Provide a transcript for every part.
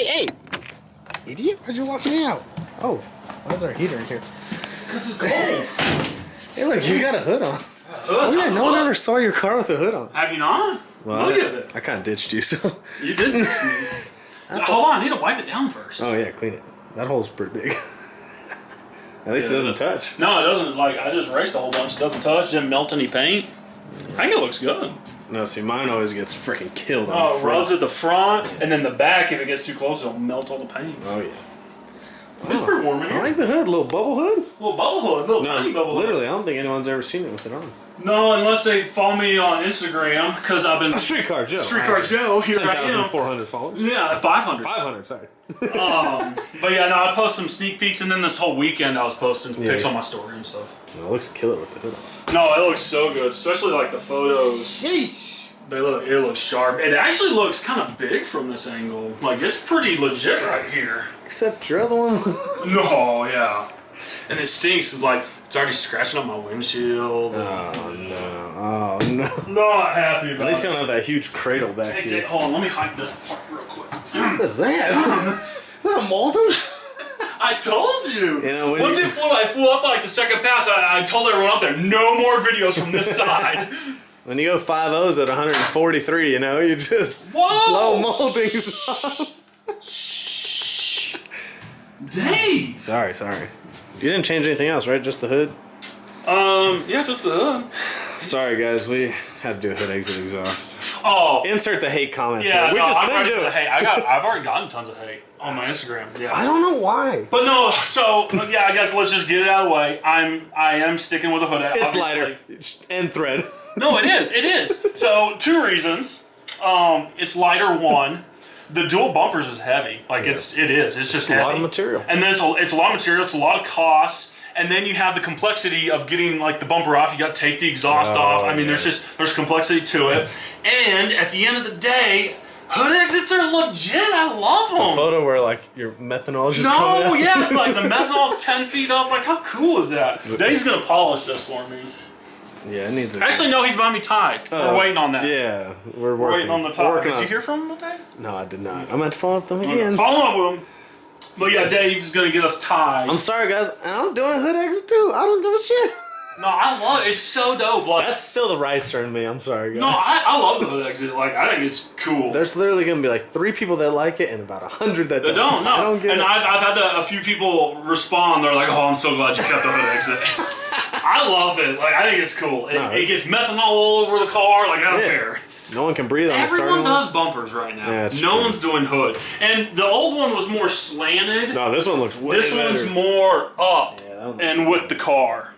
Hey! Idiot, why'd you lock me out? Oh, why's our heater in here? Because it's cold. Hey, look, you got a hood on. Oh, yeah, no one ever saw your car with a hood on. Have you not? Well, look at it. I kind of ditched you, so. You didn't. Hold on, I need to wipe it down first. Oh, yeah, clean it. That hole's pretty big. At least it doesn't touch. No, it doesn't. Like, I just raced a whole bunch. It doesn't touch, didn't melt any paint. I think it looks good. No, see, mine always gets freaking killed on Oh, the it front. rubs at the front, and then the back, if it gets too close, it'll melt all the paint. Oh, yeah. It's pretty warm in here. I like the hood, little bubble hood. Little bubble hood, little tiny bubble hood. Literally, I don't think anyone's ever seen it with it on. No, unless they follow me on Instagram, because I've been... Streetcar Joe. Streetcar Joe, here I am. 10,400 followers. Yeah, 500. 500, sorry. But yeah, no, I post some sneak peeks, and then this whole weekend I was posting pics on my story and stuff. No, it looks killer with the hood on. No, it looks so good, especially like the photos. It looks sharp. It actually looks kind of big from this angle. Like, it's pretty legit right here. Except your other one. No, yeah. And it stinks because, like, it's already scratching up my windshield. Oh, no. Oh, no. Not happy about it. At least you don't have that huge cradle back Hey, here. hold on, let me hike this part real quick. What is that? Is that a Malton? I told you. You know, Once it flew, I flew up like the second pass. I told everyone out there, no more videos from this side. When you go 5.0s at 143, you know, you just blow moldings off. Shh. Dang. Sorry. You didn't change anything else, right? Just the hood? Yeah, just the hood. Sorry, guys. We had to do a hood exit exhaust. Oh. Insert the hate comments Yeah, here. We just couldn't do it. hate. I've already gotten tons of hate on my Instagram. Yeah. I don't know why. But no, so yeah, I guess let's just get it out of the way. I am sticking with a hood. It's obviously. lighter. End thread. No, it is. It is. So 2 reasons. It's lighter. 1. The dual bumpers is heavy. Like it is. It's just heavy. A lot of material. And then it's a lot of material. It's a lot of cost. And then you have the complexity of getting like the bumper off. You got to take the exhaust off. I mean, there's complexity to it. And at the end of the day, hood exits are legit. I love them. The photo where like your methanol is just coming out. Yeah, it's like the methanol's 10 feet up. Like, how cool is that? Dave's gonna polish this for me. Yeah, it needs a... Actually, no, he's buying me tie. We're waiting on that. Yeah, we're Waiting on the tie. Did on... you hear from him today? No, I did not. I'm about to follow up with them again. Follow up with him. But yeah, Dave's gonna get us tie. I'm sorry, guys. I'm doing a hood exit too. I don't give a shit. No, I love it. It's so dope. Like, that's still the Ricer in me. I'm sorry, guys. No, I love the hood exit. Like, I think it's cool. There's literally gonna be like 3 people that like it and about 100 that don't. No, I don't get and it. I've had a few people respond. They're like, "Oh, I'm so glad you kept the hood exit." I love it. Like, I think it's cool. It gets methanol all over the car. Like, I don't care. No one can breathe on the starting Everyone does bumpers right now. Yeah, no one's doing hood. And the old one was more slanted. No, this one looks way This better. one's more up that and with the car.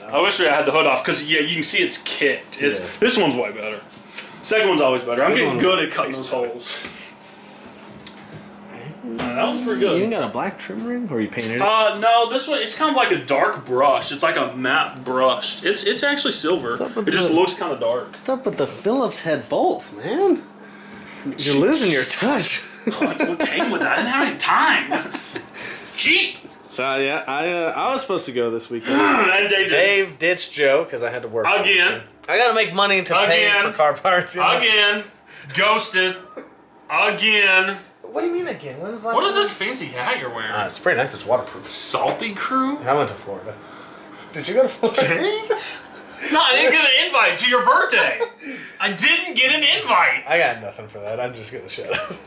I wish I had the hood off because, yeah, you can see it's kicked. This one's way better. Second one's always better. I'm getting good at cutting those holes. That was pretty good. You even got a black trim ring, or you painted it? No, this one, it's kind of like a dark brush. It's like a matte brush. It's actually silver. It just looks kind of dark. What's up with the Phillips head bolts, man? You're losing your touch. It's what came with that. I didn't have any time. Cheap. So yeah, I was supposed to go this weekend. And Dave ditched Joe because I had to work. Again. I gotta make money to pay for car parts. You know? Again. Ghosted. Again. What do you mean again? When was last What is this fancy hat you're wearing? It's pretty nice. It's waterproof. Salty Crew? I went to Florida. Did you go to Florida? No, I didn't get an invite to your birthday. I didn't get an invite. I got nothing for that. I'm just gonna shut up.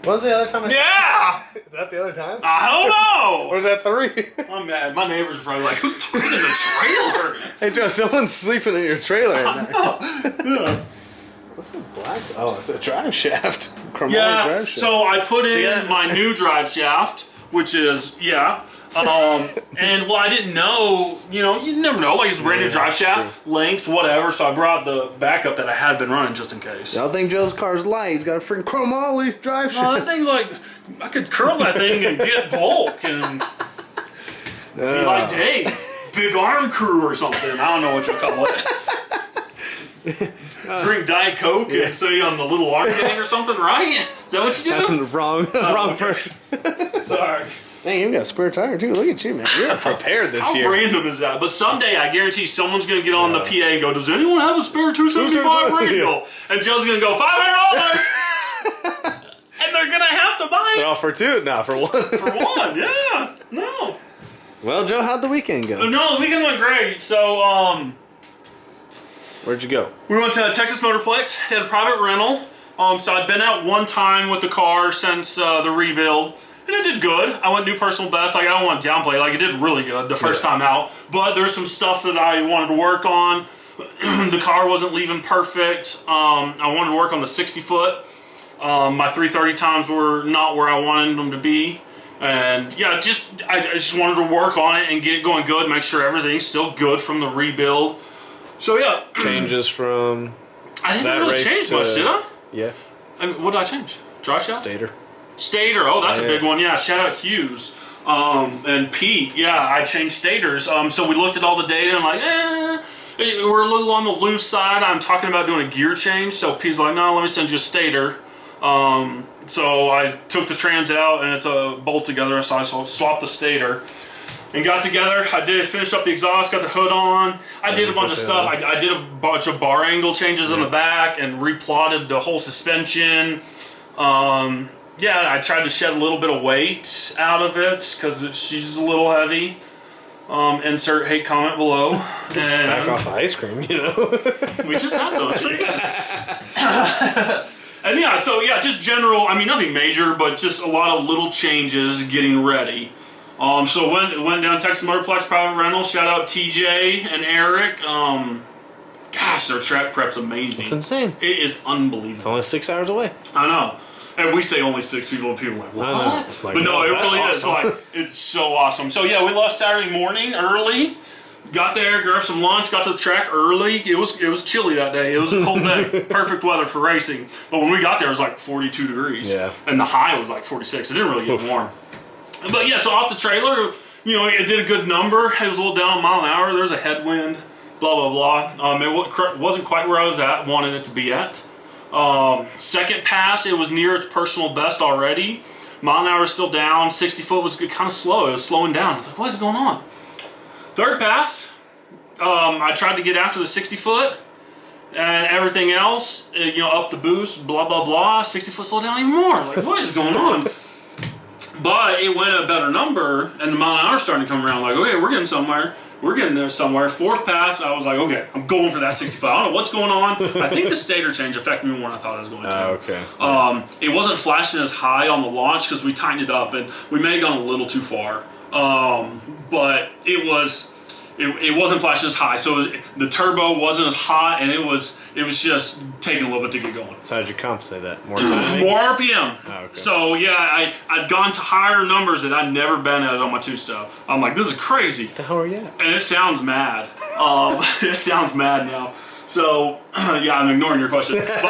When was the other time? Yeah! Is that the other time? I don't know! Or was that 3? I'm mad. My neighbors are probably like, who's talking in the trailer? Hey Joe, someone's sleeping in your trailer. Yeah. What's the black? Oh, it's a drive shaft. Chromoly drive shaft. So I put in my new drive shaft, which is, and well, I didn't know, you never know, like it's a brand new drive shaft, lengths, whatever, so I brought the backup that I had been running just in case. Y'all think Joe's car's light, he's got a freaking chromoly drive shaft. No, that thing's like, I could curl that thing and get bulk and be like Dave, big arm crew or something, I don't know what you call it. Drink Diet Coke and say on the little arm thing or something, right? Is that what you do? That's the wrong person. Sorry. Dang, you got a spare tire too. Look at you, man. You're prepared this year. How random is that? But someday, I guarantee someone's going to get on the PA and go, does anyone have a spare 275 radio? And Joe's going to go, $500! And they're gonna have to buy it. Oh, for two? No, for one. For one, yeah. No. Well, Joe, how'd the weekend go? No, the weekend went great. So, Where'd you go? we went to Texas Motorplex, had a private rental. So I'd been out one time with the car since the rebuild, and it did good. I went new personal best. Like, I don't want to downplay. Like, it did really good the first time out. But there's some stuff that I wanted to work on. The car wasn't leaving perfect. I wanted to work on the 60-foot. My 330 times were not where I wanted them to be. And yeah, I just wanted to work on it and get it going good, make sure everything's still good from the rebuild. So yeah. Changes from I didn't really change much, did I? Yeah. I mean, what did I change? Drive shaft? Stator, oh, that's a big one. Yeah, shout out Hughes. And Pete, yeah, I changed stators. So we looked at all the data and like, we're a little on the loose side. I'm talking about doing a gear change. So Pete's like, no, let me send you a stator. So I took the trans out and it's a bolt together, so I swapped the stator and got together. I finished up the exhaust, got the hood on. I did a bunch of stuff. I did a bunch of bar angle changes in the back and replotted the whole suspension. Yeah, I tried to shed a little bit of weight out of it because she's a little heavy. Insert hate comment below. And back off the ice cream, you know. We just had some. It's pretty good. And yeah, so yeah, just general, I mean, nothing major, but just a lot of little changes getting ready. So went down Texas Motorplex private rental. Shout out TJ and Eric. Gosh, their track prep's amazing. It's insane. It is unbelievable. It's only 6 hours away. I know. And we say only 6 people, and people are like, what? Like, but no, it really awesome. is. Like, it's so awesome. So yeah, we left Saturday morning early. Got there, grabbed some lunch, got to the track early. It was chilly that day. It was a cold day. Perfect weather for racing. But when we got there, it was like 42 degrees. Yeah. And the high was like 46. It didn't really get warm. But yeah, so off the trailer, you know, it did a good number. It was a little down a mile an hour. There was a headwind, blah, blah, blah. It wasn't quite where I was at, wanted it to be at. Second pass, it was near its personal best already. Mile an hour was still down. 60 foot was kind of slow. It was slowing down. I was like, what is going on? Third pass, I tried to get after the 60 foot and everything else, you know, up the boost, blah, blah, blah. 60 foot slowed down even more. Like, what is going on? But it went a better number, and the mile an hour starting to come around. Like, okay, we're getting somewhere. We're getting there somewhere. Fourth pass, I was like, okay, I'm going for that 65. I don't know what's going on. I think the stator change affected me more than I thought it was going to. Okay. It wasn't flashing as high on the launch because we tightened it up, and we may have gone a little too far. But it wasn't flashing as high, so the turbo wasn't as hot, and it was just taking a little bit to get going. So how'd you compensate that? More timing? More RPM. Oh, okay. So yeah, I'd gone to higher numbers that I'd never been at on my two-step. I'm like, this is crazy. What the hell are you at? And it sounds mad. It sounds mad now. So, yeah, I'm ignoring your question. But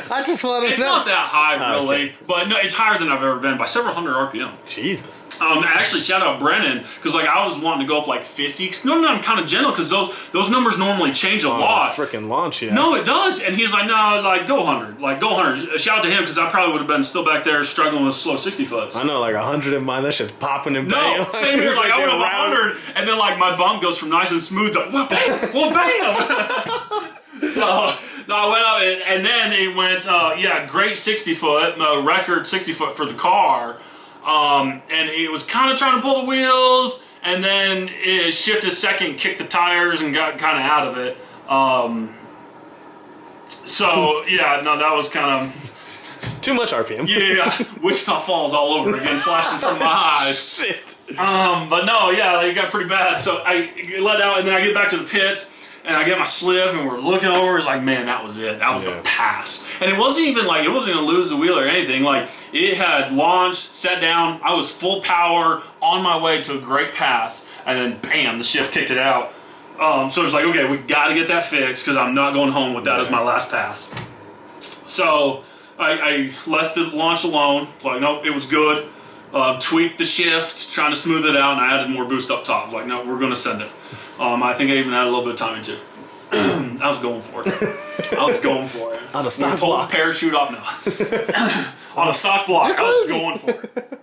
I just wanted to it's know. not that high, really. Okay. But no, it's higher than I've ever been by several hundred RPM. Jesus. Actually, shout out Brennan, because like I was wanting to go up like 50. Normally I'm kind of gentle, because those numbers normally change a lot. Freaking launch, yeah. No, it does. And he's like, no, like go 100. Like go 100. Shout out to him, because I probably would have been still back there struggling with slow 60 foots. I know, like 100 in mine, that shit's popping and No, bam. same here. Like I went up 100, and then like my bump goes from nice and smooth to well, bam, well, bam. So no, I went up, and then it went, yeah, great 60 foot, record 60 foot for the car. And it was kind of trying to pull the wheels, and then it shifted second, kicked the tires, and got kind of out of it. So yeah, no, that was kind of too much RPM. Yeah, Wichita Falls all over again, flashing from my eyes. Shit. But no, yeah, it got pretty bad. So I let out, and then I get back to the pit. And I get my slip, and we're looking over. It's like, man, that was it. That was the pass. And it wasn't even like, it wasn't going to lose the wheel or anything. Like, it had launched, set down. I was full power on my way to a great pass. And then, bam, the shift kicked it out. So it's like, okay, we got to get that fixed, because I'm not going home with that as my last pass. So I left the launch alone. It's like, nope, it was good. Tweaked the shift, trying to smooth it out, and I added more boost up top. Like, no, we're going to send it. I think I even had a little bit of timing too. I was going for it. I was going for it. On a stock pull block. the parachute off now. On a stock block, I was going for it.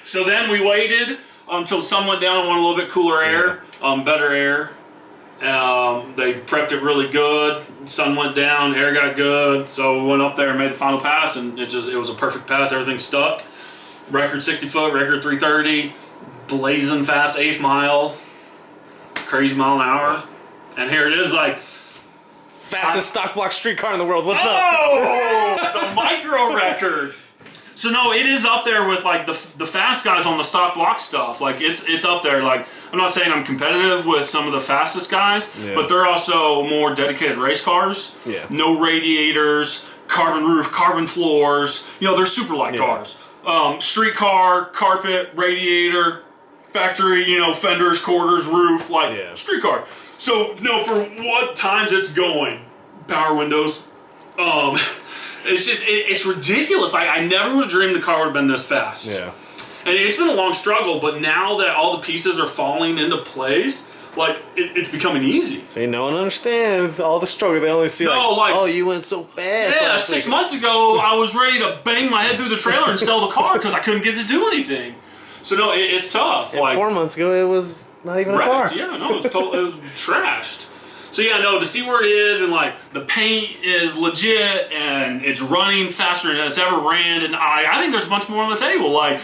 So then we waited until the sun went down and wanted a little bit cooler air, better air. They prepped it really good. Sun went down, air got good, so we went up there and made the final pass, and it was a perfect pass. Everything stuck. Record 60 foot, record 330, blazing fast 8th mile, crazy mile an hour, and here it is, like fastest stock block street car in the world. What's up? Oh, the micro record. So no, it is up there with like the fast guys on the stock block stuff. Like it's up there. Like I'm not saying I'm competitive with some of the fastest guys, but they're also more dedicated race cars. Yeah. No radiators, carbon roof, carbon floors. You know, they're super light cars. Street car, carpet, radiator, factory. You know, fenders, quarters, roof, like street car. So no, for what times it's going, power windows. It's just, it's ridiculous. Like, I never would have dreamed the car would have been this fast. Yeah. And it's been a long struggle, but now that all the pieces are falling into place, like, it's becoming easy. See, no one understands all the struggle. They only see, oh, you went so fast. Yeah, 6 months ago, I was ready to bang my head through the trailer and sell the car because I couldn't get to do anything. So, no, it's tough. And like 4 months ago, it was not even a car. Yeah, no, it was trashed. So yeah, no, to see where it is, and like the paint is legit and it's running faster than it's ever ran, and I think there's a bunch more on the table. Like,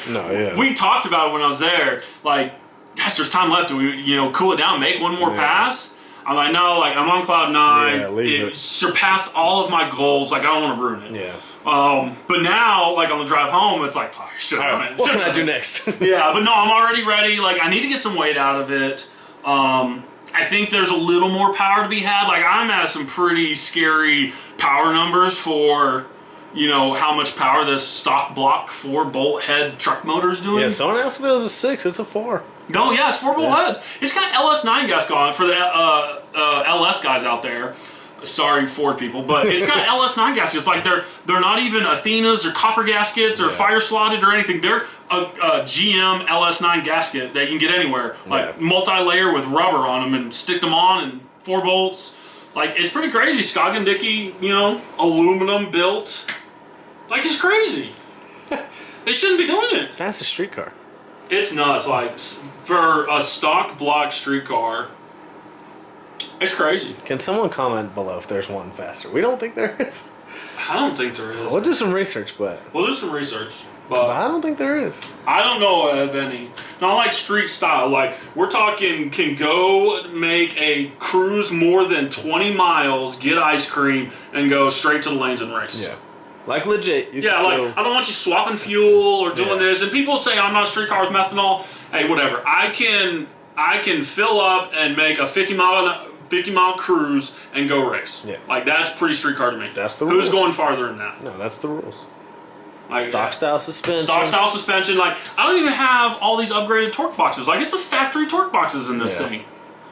we talked about it when I was there. Like, gosh, there's time left. Do we, cool it down, make one more pass? I'm like, no, like I'm on cloud 9. Yeah, it surpassed all of my goals. Like, I don't want to ruin it. Yeah. But now, like on the drive home, it's like, fuck, what can I do next? Yeah, but no, I'm already ready. Like, I need to get some weight out of it. I think there's a little more power to be had. Like, I'm at some pretty scary power numbers for, how much power this stock block 4-bolt head truck motor is doing. Yeah, someone asked if it was a 6. It's a 4. No, yeah, it's 4-bolt heads. It's got LS9 gas going for the LS guys out there. Sorry, Ford people, but it's got LS9 gaskets. Like, they're not even Athenas or copper gaskets or fire slotted or anything. They're a GM LS9 gasket that you can get anywhere. Like, multi-layer with rubber on them and stick them on and 4 bolts. Like, it's pretty crazy. Scog and Dickey, aluminum built. Like, it's crazy. They shouldn't be doing it. Fastest street car. It's nuts. Like, for a stock block street car, it's crazy. Can someone comment below if there's one faster? We don't think there is. I don't think there is. We'll do some research, but I don't think there is. I don't know of any. Not like street style. Like, we're talking can go make a cruise more than 20 miles, get ice cream, and go straight to the lanes and race. Yeah. Like legit. Yeah, like, I don't want you swapping fuel or doing this. And people say I'm not a street car with methanol. Hey, whatever. I can fill up and make a 50 mile cruise and go race. Yeah. Like, that's pretty street car to me. That's the rules. Who's going farther than that? No, that's the rules. Like, stock style suspension. Stock style suspension. Like, I don't even have all these upgraded torque boxes. Like, it's a factory torque boxes in this thing.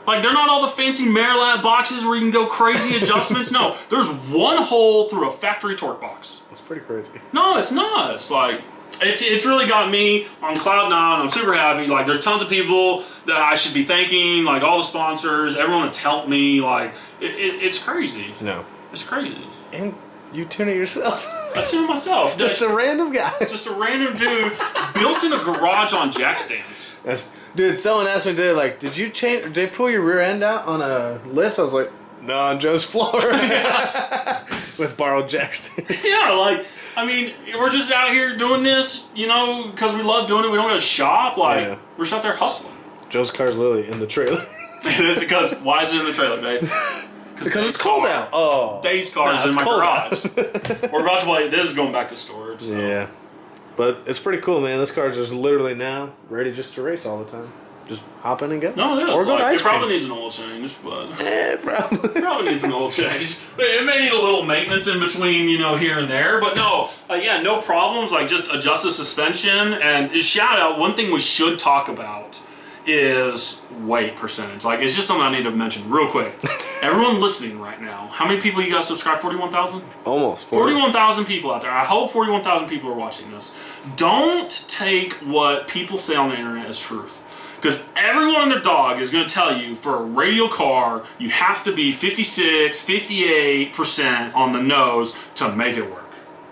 Like, they're not all the fancy Marilad boxes where you can go crazy adjustments. No, there's one hole through a factory torque box. That's pretty crazy. No, it's not. It's like, it's really got me on cloud 9. I'm super happy. Like, there's tons of people that I should be thanking. Like, all the sponsors, everyone that's helped me. Like, it's crazy. No. It's crazy. And you tune it yourself. I tune it myself. Just a random guy. Just a random dude built in a garage on jack stands. Dude, someone asked me today, like, did you pull your rear end out on a lift? I was like, no, on Joe's floor. With borrowed jack stands. Yeah, like, I mean, we're just out here doing this, because we love doing it. We don't go to shop. Like, we're just out there hustling. Joe's car's literally in the trailer. It is because, why is it in the trailer, babe? Because it's cold out. Oh. Dave's car is in my garage. We're about to play. This is going back to storage. So. Yeah. But it's pretty cool, man. This car's just literally now ready just to race all the time. Just hop in and go. No, it is. Or go to ice it probably needs an oil change, but... probably. It probably needs an oil change. But it may need a little maintenance in between, here and there. But no, no problems. Like, just adjust the suspension. And shout out, one thing we should talk about is weight percentage. Like, it's just something I need to mention real quick. Everyone listening right now, how many people you guys subscribe? 41,000? Almost 41,000 people out there. I hope 41,000 people are watching this. Don't take what people say on the internet as truth. Because everyone and their dog is going to tell you for a radial car, you have to be 56, 58% on the nose to make it work.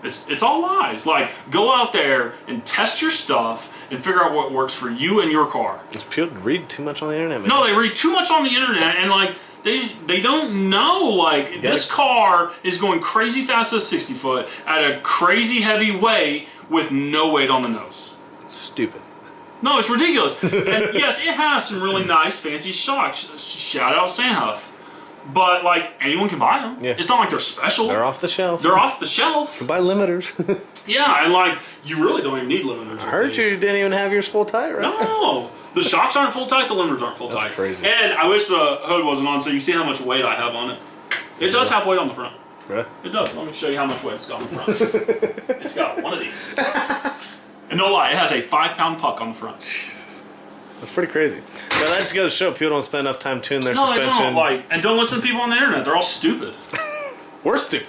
It's all lies. Like, go out there and test your stuff and figure out what works for you and your car. People read too much on the internet, man. No, they read too much on the internet, and like, They don't know, like, this car is going crazy fast at a 60 foot at a crazy heavy weight with no weight on the nose. Stupid. No, it's ridiculous. And yes, it has some really nice, fancy shocks. Shout out Sandhuff. But, like, anyone can buy them. Yeah. It's not like they're special. They're off the shelf. They're off the shelf. You can buy limiters. Yeah, and, like, you really don't even need limiters. I heard you didn't even have yours full tight, right? No. The shocks aren't full tight, the limiters aren't full tight. That's crazy. And I wish the hood wasn't on so you can see how much weight I have on it. It does have weight on the front. Really? It does. Let me show you how much weight it's got on the front. It's got one of these. And no lie, it has a 5-pound puck on the front. Jesus. That's pretty crazy. But that just goes to show people don't spend enough time tuning their suspension. No, they don't. Like, and don't listen to people on the internet. They're all stupid. We're stupid.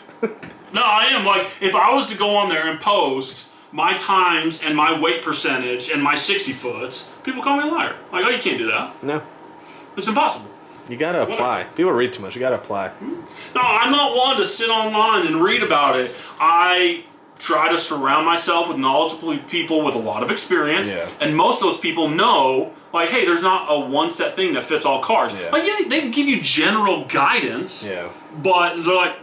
No, I am. Like, if I was to go on there and post my times and my weight percentage and my 60 foots, people call me a liar. Like, oh, you can't do that. No. It's impossible. You gotta apply. People read too much. You gotta apply. No, I'm not one to sit online and read about it. I try to surround myself with knowledgeable people with a lot of experience. Yeah. And most of those people know, like, hey, there's not a one-set thing that fits all cars. Yeah. Like, yeah, they can give you general guidance. Yeah. But they're like,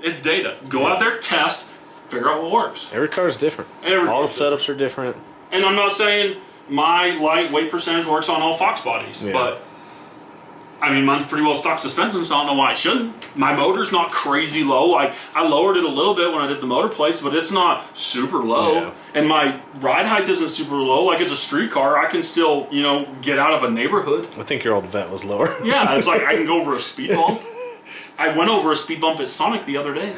it's data. Go out there, test, figure out what works. Every car is different. All the setups are different. And I'm not saying my lightweight percentage works on all Fox bodies, but I mean, mine's pretty well stock suspension, so I don't know why it shouldn't. My motor's not crazy low. Like, I lowered it a little bit when I did the motor plates, but it's not super low. Yeah. And my ride height isn't super low. Like, it's a street car. I can still, get out of a neighborhood. I think your old Vet was lower. Yeah, it's like I can go over a speed bump. I went over a speed bump at Sonic the other day.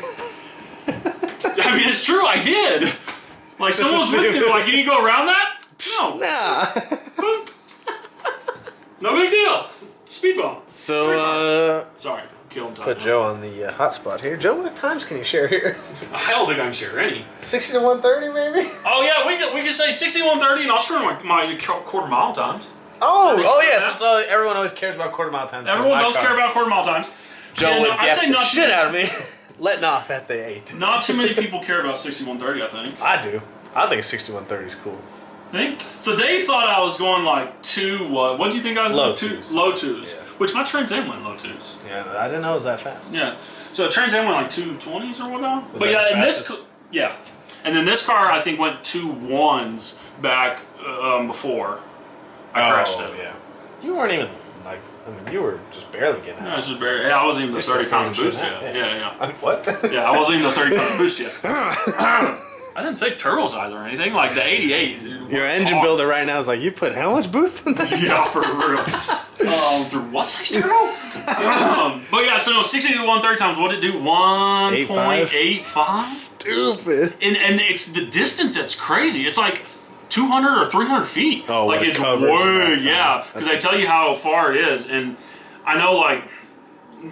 I mean, it's true. I did. Like, someone was with me. Like, can you go around that? No. Nah. No big deal. Speed bump. So, sorry, killing time. Put Joe on the hot spot here. Joe, what times can you share here? I don't think I can share any. 60 to 130, maybe? Oh, yeah, we can say 60 to 130, and I'll share my quarter mile times. Oh, yes. So everyone always cares about quarter mile times. Everyone does care about quarter mile times. Joe would get the shit out of me. Letting off at the 8th. Not too many people care about 60 130, I think. I do. I think 60 130 is cool. Think? So Dave thought I was going like 2, what do you think I was low doing? Twos. Low twos. Yeah. Which my Trans Am went low twos. Yeah, I didn't know it was that fast. Yeah. So Trans Am went like 220s or whatnot. But yeah, and and then this car I think went 2.1s back before I crashed it. Yeah. You weren't even like, you were just barely getting out. No, I was just barely. Yeah, I wasn't even the 30 pounds of boost yet. Yeah. What? Yeah, I wasn't even the 30 pounds of boost yet. I didn't say turbo size or anything. Like the 88. Your engine builder right now is like, you put how much boost in that? Yeah, for real. Through what size turbo? But yeah, so 60 to 130 times, what did it do? 1.85? Stupid. And it's the distance that's crazy. It's like 200 or 300 feet. Oh, like it's way, because I tell you how far it is. And I know, like,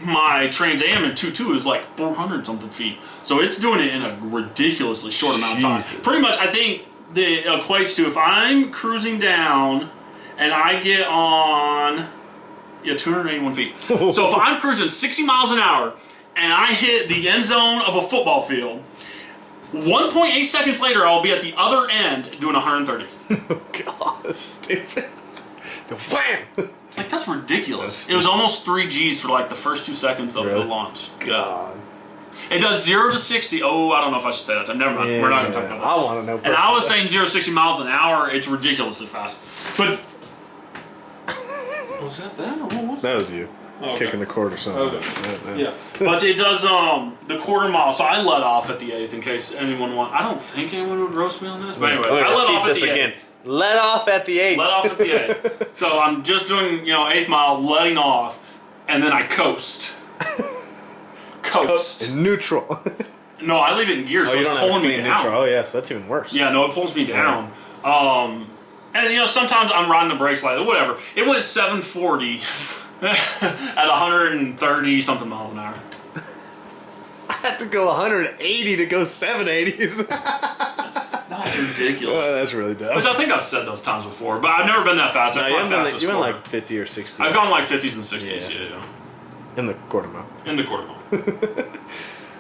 my Trans Am in 2.2 is like 400 something feet. So it's doing it in a ridiculously short amount of time. Pretty much, I think it equates to if I'm cruising down and I get on 281 feet. So if I'm cruising 60 miles an hour and I hit the end zone of a football field, 1.8 seconds later I'll be at the other end doing 130. Oh God, that's stupid. Wham! Like, that's ridiculous. It was almost 3 Gs for like the first 2 seconds of the launch. God. It does 0 to 60. Oh, I don't know if I should say that time. Never mind. We're not going to talk about that. I want to know. And I was saying 0 to 60 miles an hour. It's ridiculously fast. But was that or what was that? That was you. Kicking the cord or something. Okay. Yeah. But it does the quarter mile. So I let off at the 8th in case anyone I don't think anyone would roast me on this. But anyways, I let off at the 8th. Let off at the 8th. Let off at the 8th. So I'm just doing, 8th mile, letting off, and then I coast. Coast. In neutral. No, I leave it in gear, so it's pulling me down. Neutral. Oh, yes, that's even worse. Yeah, no, it pulls me down. And, sometimes I'm riding the brakes like whatever. It went 740 at 130 something miles an hour. I had to go 180 to go 780s. That's ridiculous. Oh, that's really dumb. Which I think I've said those times before, but I've never been that fast. No, you went like 50 or 60. I've gone like 50s and 60s, yeah. In the quarter mile. In the quarter mile.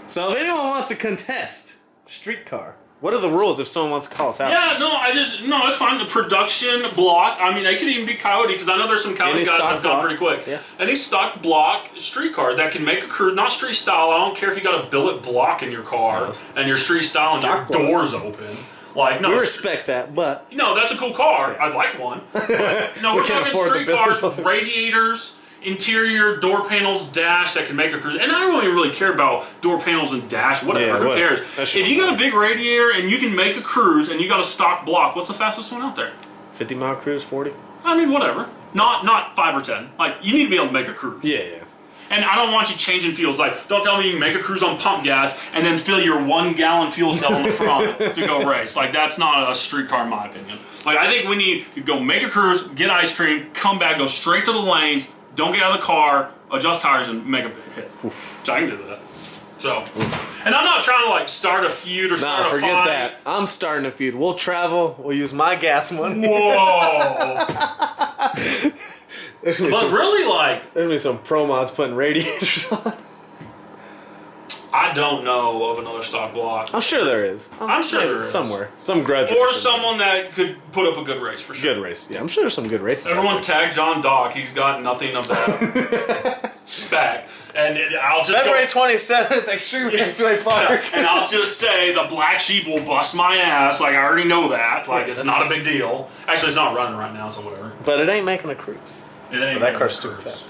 So if anyone wants to contest street car What are the rules if someone wants to call us out? Yeah, no, it's fine. The production block. I mean, they could even be Coyote because I know there's some Coyote Any guys that stock have gone block? pretty quick. Yeah. Any stock block street car that can make a cruise, not street style. I don't care if you got a billet block in your car and your street style and your Stock block. doors open. Like, no, We respect that, but no, that's a cool car. I'd like one. But, no, we're can't talking afford street the cars bill. with radiators, interior, door panels, dash that can make a cruise. And I don't even really care about door panels and dash, whatever. Yeah, Who whatever. cares? If you got a big radiator and you can make a cruise and you got a stock block, what's the fastest one out there? 50-mile cruise, 40. I mean, whatever. Not 5 or 10. Like, you need to be able to make a cruise. Yeah. And I don't want you changing fuels. Like, don't tell me you can make a cruise on pump gas and then fill your 1 gallon fuel cell in the front to go race. Like, that's not a street car in my opinion. Like, I think we need to go make a cruise, get ice cream, come back, go straight to the lanes, don't get out of the car, adjust tires, and make a big hit. Which I can do that. So, and I'm not trying to like start a feud or start a fight. Forget that. I'm starting a feud. We'll travel. We'll use my gas money. Whoa! But really, like, there's gonna be some pro mods putting radiators on. I don't know of another stock block. I'm sure there is. I'm sure there is. Somewhere. Some grudge. Or someone that could put up a good race, for sure. Good race. Yeah, I'm sure there's some good races. Everyone tag John Dock. He's got nothing of that spec. And I'll just February 27th, Extreme Raceway Park. And I'll just say the black sheep will bust my ass. Like, I already know that. Like, it's not a big deal. Actually, it's not running right now, so whatever. But it ain't making a cruise. It ain't. But that car's stupid fast.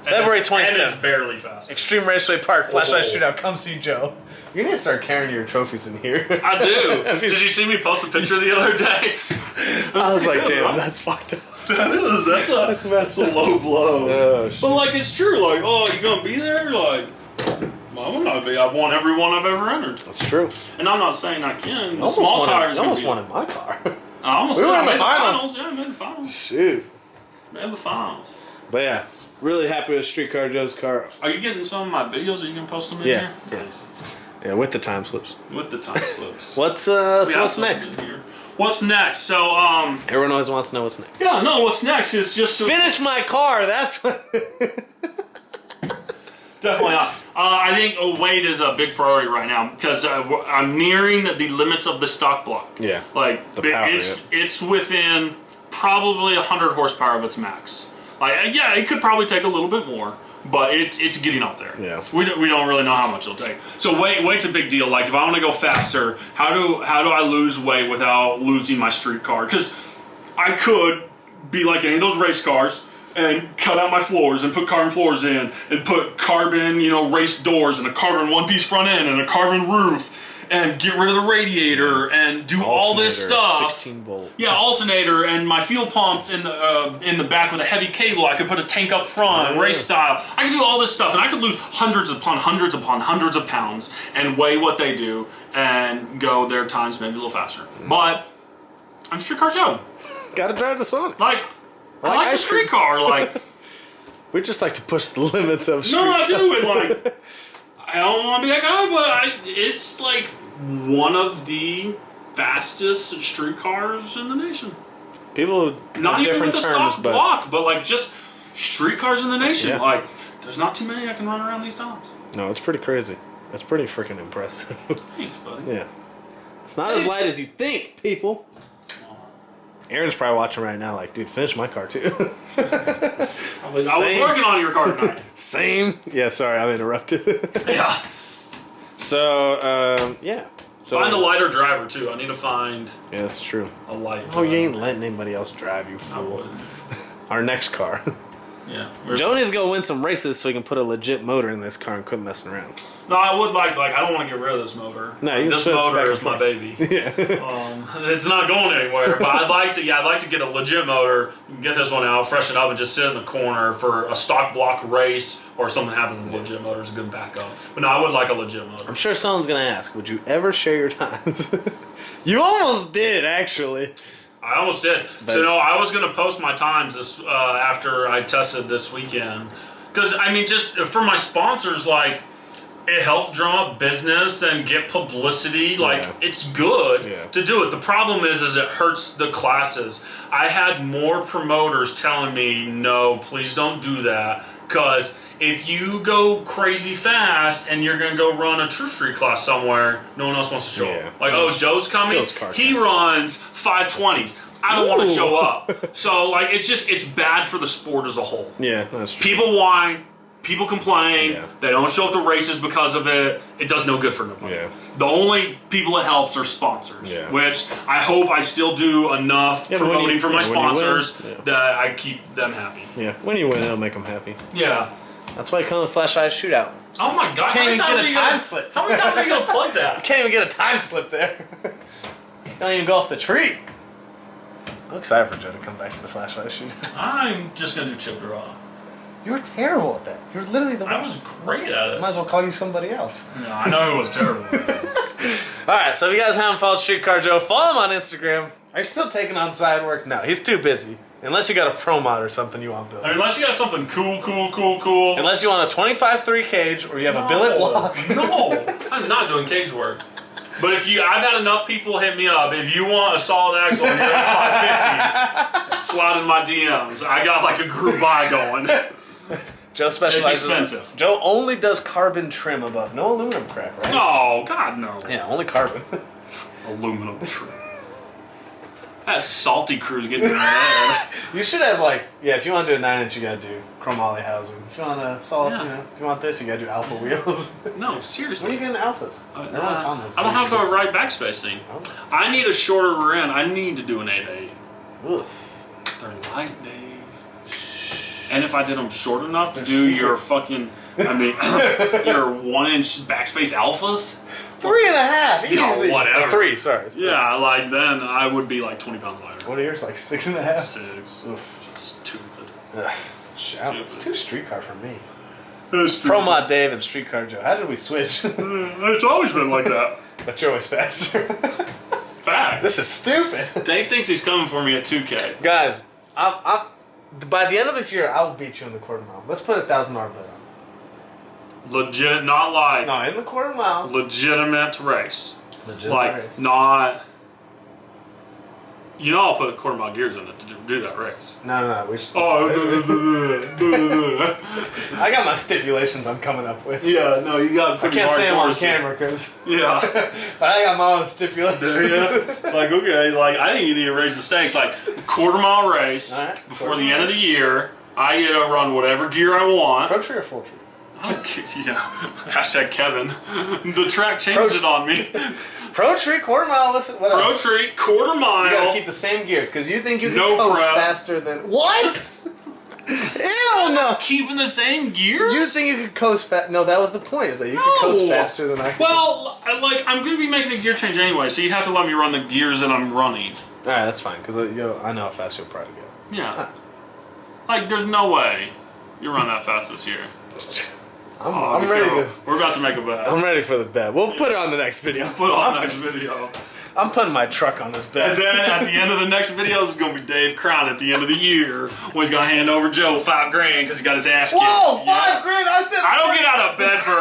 And February it's 27th. And it's barely fast. Extreme Raceway Park, Flashlight Whoa. Shootout. Come see Joe. You need to start carrying your trophies in here. I do. Did you see me post a picture the other day? I was like, damn, that's fucked up. That is. That's a low blow. Oh, shit. But like, it's true. Like, oh, you gonna be there? Like, well, I'm not be. I've won every one I've ever entered. That's true. And I'm not saying I can. The Almost small won tires. I almost won in my car. I almost We did. were in I the made finals. Yeah, I made the finals. Shoot. Made the finals. But yeah, really happy with Streetcar Joe's car. Are you getting some of my videos? Are you gonna post them in Yeah. here? Nice. Yeah, with the time slips. With the time slips. What's next? Here. What's next? So Everyone always wants to know what's next. yeah, no. What's next is just Finish my car. That's what. Definitely not. I think weight is a big priority right now because I'm nearing the limits of the stock block. Yeah. Like The power, it's within probably 100 horsepower of its max. Like yeah, it could probably take a little bit more, but it's getting up there. Yeah. We don't really know how much it'll take. So weight's a big deal. Like if I want to go faster, how do I lose weight without losing my street car? Because I could be like any of those race cars and cut out my floors and put carbon floors in and put carbon, race doors and a carbon one-piece front end and a carbon roof and get rid of the radiator and do all this stuff. 16 volt. Yeah, alternator and my fuel pumps in the back with a heavy cable. I could put a tank up front, race style. I could do all this stuff and I could lose hundreds upon hundreds upon hundreds of pounds and weigh what they do and go their times maybe a little faster. But I'm Street Car Joe. Gotta drive the Sonic. I like the ice cream. street car, like. We just like to push the limits of street No, I do, and like, I don't want to be that guy, but it's like one of the fastest street cars in the nation. People Not have even different with the terms, stock but block, but like just street cars in the nation. Yeah. Like, there's not too many that can run around these times. no, it's pretty crazy. It's pretty freaking impressive. Thanks, buddy. Yeah. It's not as light as you think, people. Aaron's probably watching right now like, dude, finish my car too. I was working on your car tonight. Same. Yeah, sorry, I'm interrupted. Yeah. So, yeah. So, Find a lighter driver, too. I need to find yeah, that's true. a light Oh, you driver. ain't letting anybody else drive, you I fool. would. Our next car. Yeah. Joe needs to go win some races so he can put a legit motor in this car and quit messing around. No, I would like I don't want to get rid of this motor. No, you can this switch back motor and is my forth. baby. Yeah. It's not going anywhere, but I'd like to get a legit motor, get this one out, freshen it up, and just sit in the corner for a stock block race or something happens with a legit motor is a good backup. But no, I would like a legit motor. I'm sure someone's going to ask, would you ever share your times? You almost did, actually. I almost did. But, So I was going to post my times this after I tested this weekend. Because, I mean, just for my sponsors, like, it helps drum up business and get publicity. Like, Yeah. it's good Yeah. to do it. The problem is it hurts the classes. I had more promoters telling me, no, please don't do that. Because if you go crazy fast and you're gonna go run a true street class somewhere, no one else wants to show up. Like, oh, Joe's coming. He runs 520s. I don't want to show up. So like, it's bad for the sport as a whole. Yeah, that's true. People whine. People complain. Yeah. They don't show up to races because of it. It does no good for nobody. Yeah. The only people it helps are sponsors, which I hope I still do enough promoting for my sponsors that I keep them happy. Yeah, when you win, it'll make them happy. Yeah. That's why you come to the Flashlight Shootout. Oh my God! Can't even get a time slip. How many times are you gonna plug that? You can't even get a time slip there. Don't even go off the tree. I'm excited for Joe to come back to the Flashlight Shootout. I'm just gonna do chip draw. You were terrible at that. You were literally the worst. I was great at it. Might as well call you somebody else. No, I know it was terrible. Alright, so if you guys haven't followed Streetcar Joe, follow him on Instagram. Are you still taking on side work? No, he's too busy. Unless you got a pro mod or something you want built. I mean, unless you got something cool. Unless you want a 25-3 cage or you have a billet block. No, I'm not doing cage work. But I've had enough people hit me up. If you want a solid axle on your X550, slide in my DMs. I got like a group buy going. Joe specializes. It's expensive. Joe only does carbon trim above, no aluminum crack, right? No, God no. Yeah, only carbon. Aluminum trim. That salty crew's getting in my head. You should have if you want to do a 9-inch, you gotta do chromoly housing. If you want a solid, if you want this, you gotta do alpha wheels. No, seriously. When are you getting alphas? I don't have the right backspace thing. Oh. I need a shorter rear end. I need to do an 8.8. Oof. They're light, Dave. And if I did them short enough to do your fucking, your 1-inch backspace alphas. 3.5, easy. No, whatever. 3, sorry. Yeah, then I would be like 20 pounds lighter. What are yours, 6.5? 6. Oof. Stupid. Ugh. It's too streetcar for me. Pro Mod Dave and Streetcar Joe. How did we switch? It's always been like that. But you're always faster. Fact. This is stupid. Dave thinks he's coming for me at 2K. Guys, by the end of this year, I'll beat you in the quarter mile. Let's put $1,000 bet on. Legit, not lie. No, in the quarter mile. Legitimate race. Legitimate race. Not. I'll put quarter mile gears in it to do that race. No. We should. I got my stipulations I'm coming up with. Yeah, no, you got to put I can't say them on camera because. Yeah. But I got my own stipulations. Okay, I think you need to raise the stakes. Quarter mile race before the end of the year. I get to run whatever gear I want. Pro tree or full tree? I don't care. Yeah. Hashtag Kevin. The track changed it on me. Pro tree, quarter mile, listen, whatever. Pro tree, quarter mile. You gotta keep the same gears, because you think you can coast faster than... What? Ew, no. Keeping the same gears? You think you could coast fast... No, that was the point, is that you could coast faster than I could. Well, I'm gonna be making a gear change anyway, so you have to let me run the gears that I'm running. Alright, that's fine, because I know how fast you'll probably go. Yeah. There's no way you run that fast this year. I'm ready to... We're about to make a bet. I'm ready for the bet. We'll put it on the next video. Put it on the next video. I'm putting my truck on this bet. And then at the end of the next video is going to be Dave Crown at the end of the year when he's going to hand over Joe $5,000 because he got his ass kicked. Whoa, $5,000! I said... I don't get out of bed for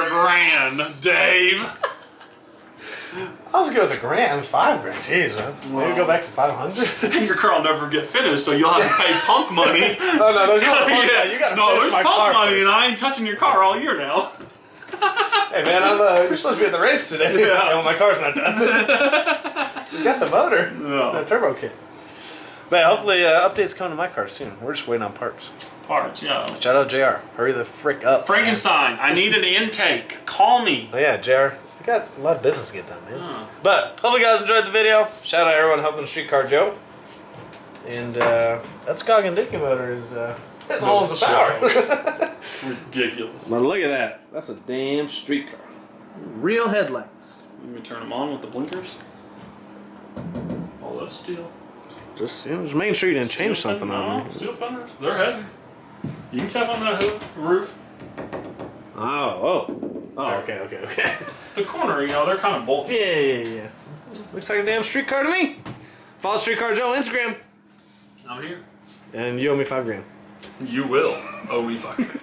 $1,000, Dave. I was good with $1,000. $5,000. Jeez, man. Maybe go back to 500. Your car will never get finished, so you'll have to pay punk money. Oh no, there's no punk money. You gotta finish my car. There's punk money, and I ain't touching your car all year now. Hey man, you're supposed to be at the race today. Yeah. Well, my car's not done. You got the motor. No. The turbo kit. But hopefully updates come to my car soon. We're just waiting on parts. Parts, yeah. Shout out JR. Hurry the frick up. Frankenstein, I need an intake. Call me. Oh yeah, JR. We got a lot of business to get done, man. But hopefully you guys enjoyed the video. Shout out everyone helping Streetcar Joe. And that Scog and Dickey motor is all the power. Ridiculous. But look at that. That's a damn streetcar. Real headlights. Let me turn them on with the blinkers. Oh, that's steel. Just making sure you didn't change something on me. Steel fenders. They're heavy. You can tap on that roof. Oh, okay. The corner, they're kind of bulky. Yeah. Looks like a damn streetcar to me. Follow Streetcar Joe on Instagram. I'm here. And you owe me $5,000. You will owe me $5,000.